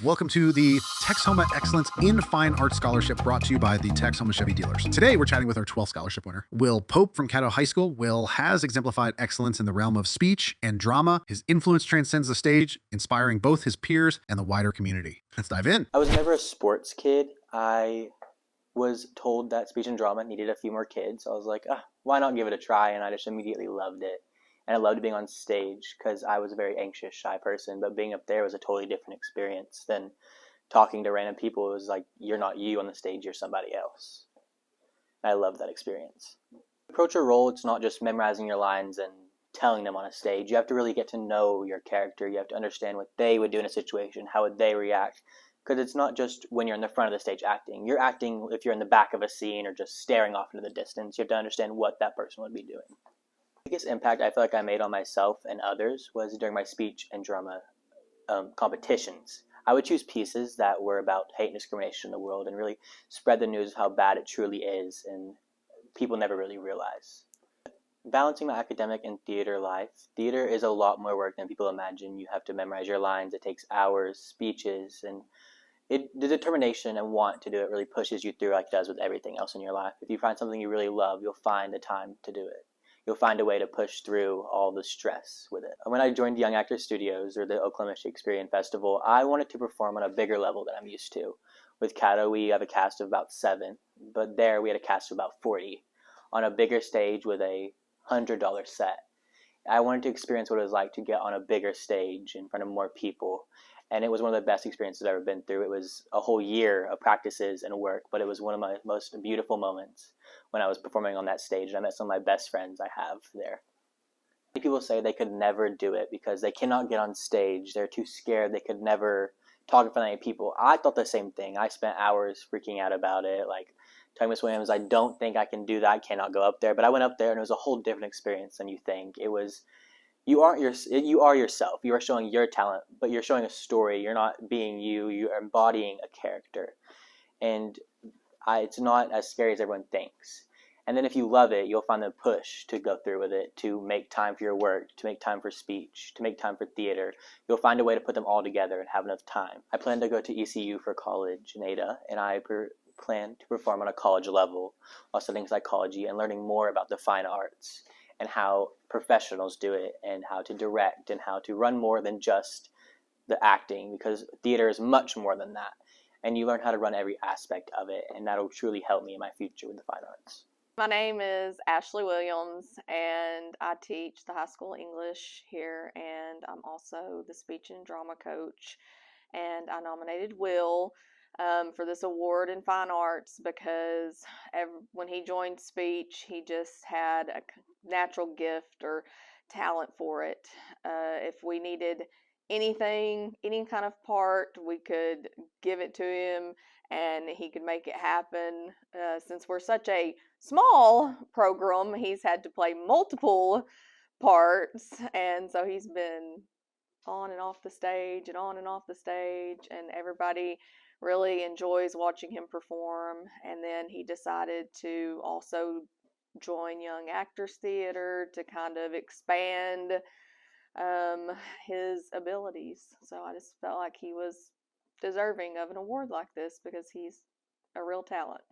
Welcome to the Texhoma Excellence in Fine Arts Scholarship brought to you by the Texhoma Chevy dealers. Today, we're chatting with our 12th scholarship winner, Will Pope from Caddo High School. Will has exemplified excellence in the realm of speech and drama. His influence transcends the stage, inspiring both his peers and the wider community. Let's dive in. I was never a sports kid. I was told that speech and drama needed a few more kids. So I was like, why not give it a try? And I just immediately loved it. And I loved being on stage because I was a very anxious, shy person. But being up there was a totally different experience than talking to random people. It was like, you're not you on the stage, you're somebody else. And I loved that experience. Approach a role, it's not just memorizing your lines and telling them on a stage. You have to really get to know your character. You have to understand what they would do in a situation. How would they react? Because it's not just when you're in the front of the stage acting. You're acting if you're in the back of a scene or just staring off into the distance. You have to understand what that person would be doing. The biggest impact I feel like I made on myself and others was during my speech and drama competitions. I would choose pieces that were about hate and discrimination in the world and really spread the news of how bad it truly is and people never really realize. Balancing my academic and theater life. Theater is a lot more work than people imagine. You have to memorize your lines. It takes hours, speeches, and the determination and want to do it really pushes you through like it does with everything else in your life. If you find something you really love, you'll find the time to do it. You'll find a way to push through all the stress with it. When I joined Young Actors Studios or the Oklahoma Shakespearean Festival, I wanted to perform on a bigger level than I'm used to. With Caddo, we have a cast of about 7, but there we had a cast of about 40 on a bigger stage with a $100 set. I wanted to experience what it was like to get on a bigger stage in front of more people. And it was one of the best experiences I've ever been through. It was a whole year of practices and work, but it was one of my most beautiful moments when I was performing on that stage. And I met some of my best friends I have there. Many people say they could never do it because they cannot get on stage. They're too scared. They could never talk in front of any people. I thought the same thing. I spent hours freaking out about it. Like, telling Miss Williams, I don't think I can do that. I cannot go up there. But I went up there and it was a whole different experience than you think. It was, you are yourself. You are showing your talent, but you're showing a story. You're not being you. You are embodying a character. And it's not as scary as everyone thinks. And then if you love it, you'll find the push to go through with it, to make time for your work, to make time for speech, to make time for theater. You'll find a way to put them all together and have enough time. I plan to go to ECU for college in Ada, and I plan to perform on a college level while studying psychology and learning more about the fine arts and how professionals do it and how to direct and how to run more than just the acting, because theater is much more than that. And you learn how to run every aspect of it, and that'll truly help me in my future with the fine arts. My name is Ashley Williams, and I teach the high school English here, and I'm also the speech and drama coach. And I nominated Will for this award in fine arts because when he joined speech, he just had a natural gift or talent for it. If we needed anything, any kind of part, we could give it to him and he could make it happen. Since we're such a small program, he's had to play multiple parts, and so he's been on and off the stage and on and off the stage, and everybody really enjoys watching him perform. And then he decided to also join Young Actors Theater to kind of expand his abilities. So I just felt like he was deserving of an award like this because he's a real talent.